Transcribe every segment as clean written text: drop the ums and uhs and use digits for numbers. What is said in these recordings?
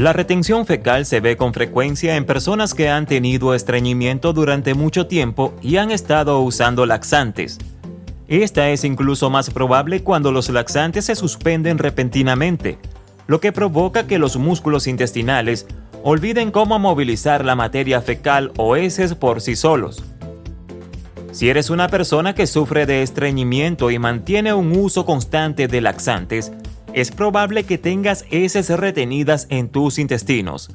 La retención fecal se ve con frecuencia en personas que han tenido estreñimiento durante mucho tiempo y han estado usando laxantes. Esta es incluso más probable cuando los laxantes se suspenden repentinamente, lo que provoca que los músculos intestinales olviden cómo movilizar la materia fecal o heces por sí solos. Si eres una persona que sufre de estreñimiento y mantiene un uso constante de laxantes, es probable que tengas heces retenidas en tus intestinos.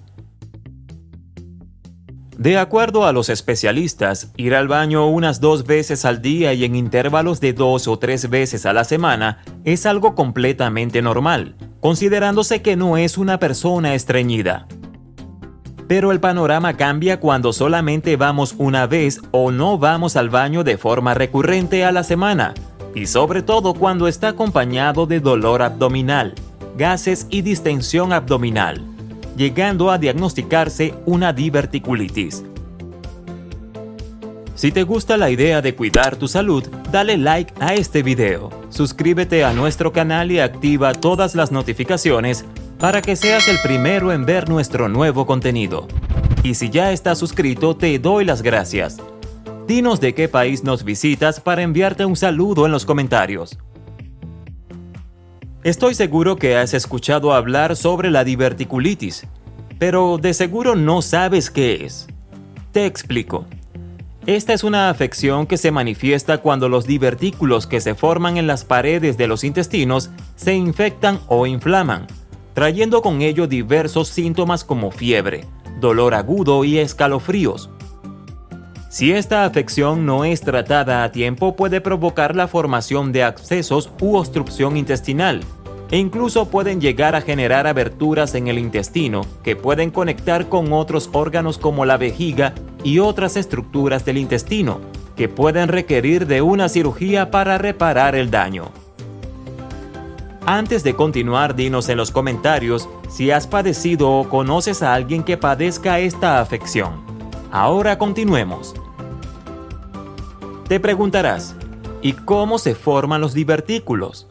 De acuerdo a los especialistas, ir al baño unas 2 veces al día y en intervalos de 2 o 3 veces a la semana es algo completamente normal, considerándose que no es una persona estreñida. Pero el panorama cambia cuando solamente vamos una vez o no vamos al baño de forma recurrente a la semana, y sobre todo cuando está acompañado de dolor abdominal, gases y distensión abdominal, llegando a diagnosticarse una diverticulitis. Si te gusta la idea de cuidar tu salud, dale like a este video, suscríbete a nuestro canal y activa todas las notificaciones para que seas el primero en ver nuestro nuevo contenido. Y si ya estás suscrito, te doy las gracias. Dinos de qué país nos visitas para enviarte un saludo en los comentarios. Estoy seguro que has escuchado hablar sobre la diverticulitis, pero de seguro no sabes qué es. Te explico. Esta es una afección que se manifiesta cuando los divertículos que se forman en las paredes de los intestinos se infectan o inflaman, trayendo con ello diversos síntomas como fiebre, dolor agudo y escalofríos. Si esta afección no es tratada a tiempo, puede provocar la formación de abscesos u obstrucción intestinal, e incluso pueden llegar a generar aberturas en el intestino que pueden conectar con otros órganos como la vejiga y otras estructuras del intestino, que pueden requerir de una cirugía para reparar el daño. Antes de continuar, dinos en los comentarios si has padecido o conoces a alguien que padezca esta afección. Ahora continuemos. Te preguntarás, ¿y cómo se forman los divertículos?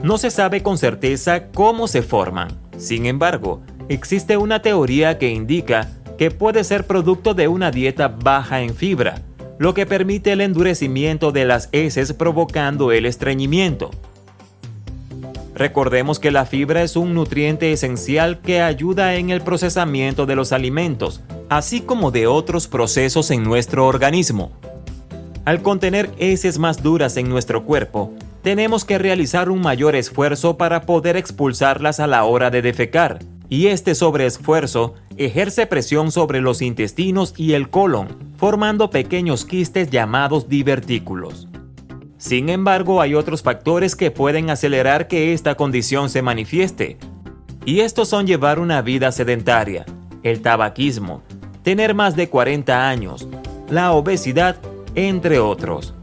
No se sabe con certeza cómo se forman. Sin embargo, existe una teoría que indica que puede ser producto de una dieta baja en fibra, lo que permite el endurecimiento de las heces provocando el estreñimiento. Recordemos que la fibra es un nutriente esencial que ayuda en el procesamiento de los alimentos, así como de otros procesos en nuestro organismo. Al contener heces más duras en nuestro cuerpo, tenemos que realizar un mayor esfuerzo para poder expulsarlas a la hora de defecar, y este sobreesfuerzo ejerce presión sobre los intestinos y el colon, formando pequeños quistes llamados divertículos. Sin embargo, hay otros factores que pueden acelerar que esta condición se manifieste, y estos son llevar una vida sedentaria, el tabaquismo, tener más de 40 años, la obesidad, entre otros.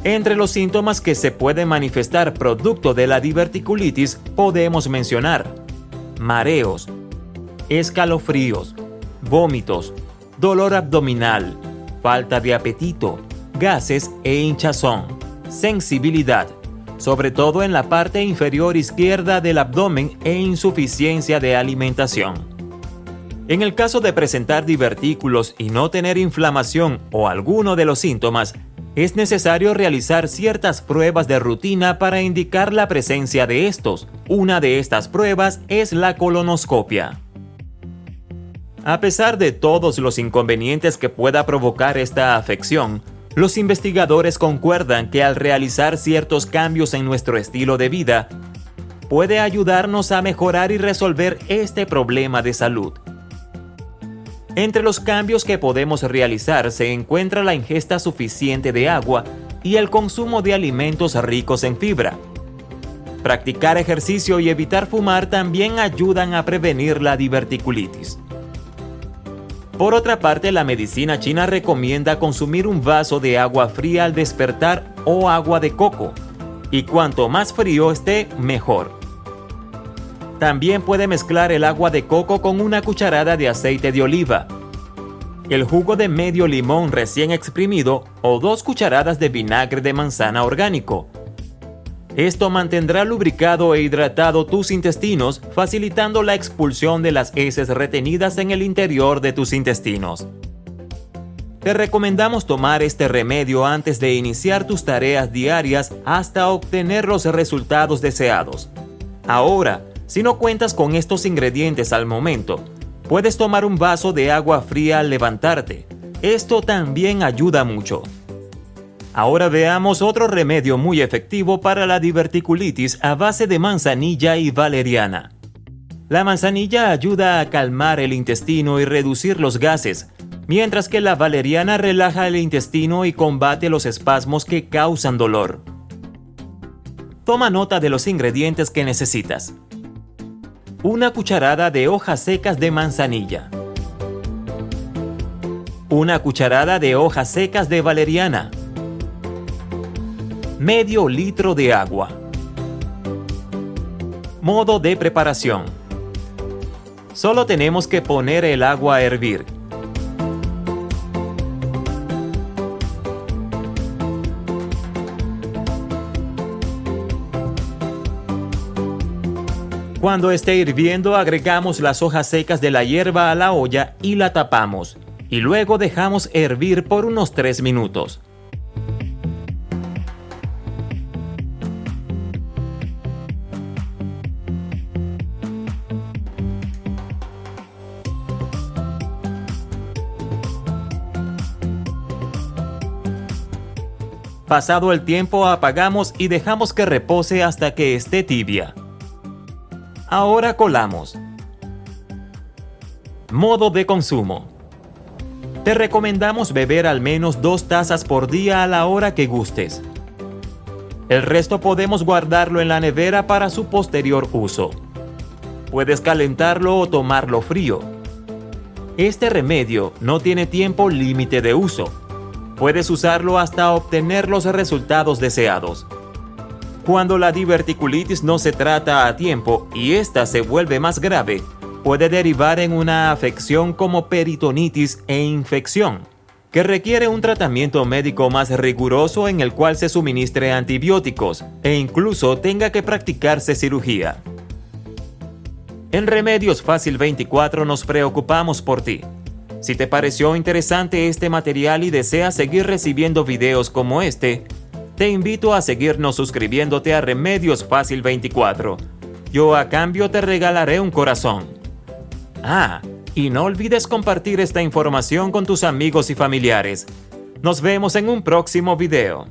Entre los síntomas que se pueden manifestar producto de la diverticulitis podemos mencionar mareos, escalofríos, vómitos, dolor abdominal, falta de apetito, gases e hinchazón, sensibilidad, sobre todo en la parte inferior izquierda del abdomen e insuficiencia de alimentación. En el caso de presentar divertículos y no tener inflamación o alguno de los síntomas, es necesario realizar ciertas pruebas de rutina para indicar la presencia de estos. Una de estas pruebas es la colonoscopia. A pesar de todos los inconvenientes que pueda provocar esta afección, los investigadores concuerdan que al realizar ciertos cambios en nuestro estilo de vida, puede ayudarnos a mejorar y resolver este problema de salud. Entre los cambios que podemos realizar se encuentra la ingesta suficiente de agua y el consumo de alimentos ricos en fibra. Practicar ejercicio y evitar fumar también ayudan a prevenir la diverticulitis. Por otra parte, la medicina china recomienda consumir un vaso de agua fría al despertar o agua de coco, y cuanto más frío esté, mejor. También puede mezclar el agua de coco con una cucharada de aceite de oliva, el jugo de medio limón recién exprimido o 2 cucharadas de vinagre de manzana orgánico. Esto mantendrá lubricado e hidratado tus intestinos, facilitando la expulsión de las heces retenidas en el interior de tus intestinos. Te recomendamos tomar este remedio antes de iniciar tus tareas diarias hasta obtener los resultados deseados. Ahora, si no cuentas con estos ingredientes al momento, puedes tomar un vaso de agua fría al levantarte. Esto también ayuda mucho. Ahora veamos otro remedio muy efectivo para la diverticulitis a base de manzanilla y valeriana. La manzanilla ayuda a calmar el intestino y reducir los gases, mientras que la valeriana relaja el intestino y combate los espasmos que causan dolor. Toma nota de los ingredientes que necesitas. 1 cucharada de hojas secas de manzanilla. 1 cucharada de hojas secas de valeriana. Medio litro de agua. Modo de preparación. Solo tenemos que poner el agua a hervir. Cuando esté hirviendo, agregamos las hojas secas de la hierba a la olla y la tapamos, y luego dejamos hervir por unos 3 minutos. Pasado el tiempo, apagamos y dejamos que repose hasta que esté tibia. Ahora colamos. Modo de consumo. Te recomendamos beber al menos 2 tazas por día a la hora que gustes. El resto podemos guardarlo en la nevera para su posterior uso. Puedes calentarlo o tomarlo frío. Este remedio no tiene tiempo límite de uso. Puedes usarlo hasta obtener los resultados deseados. Cuando la diverticulitis no se trata a tiempo y esta se vuelve más grave, puede derivar en una afección como peritonitis e infección, que requiere un tratamiento médico más riguroso en el cual se suministre antibióticos e incluso tenga que practicarse cirugía. En Remedios Fácil 24 nos preocupamos por ti. Si te pareció interesante este material y deseas seguir recibiendo videos como este, te invito a seguirnos suscribiéndote a Remedios Fácil 24. Yo a cambio te regalaré un corazón. Y no olvides compartir esta información con tus amigos y familiares. Nos vemos en un próximo video.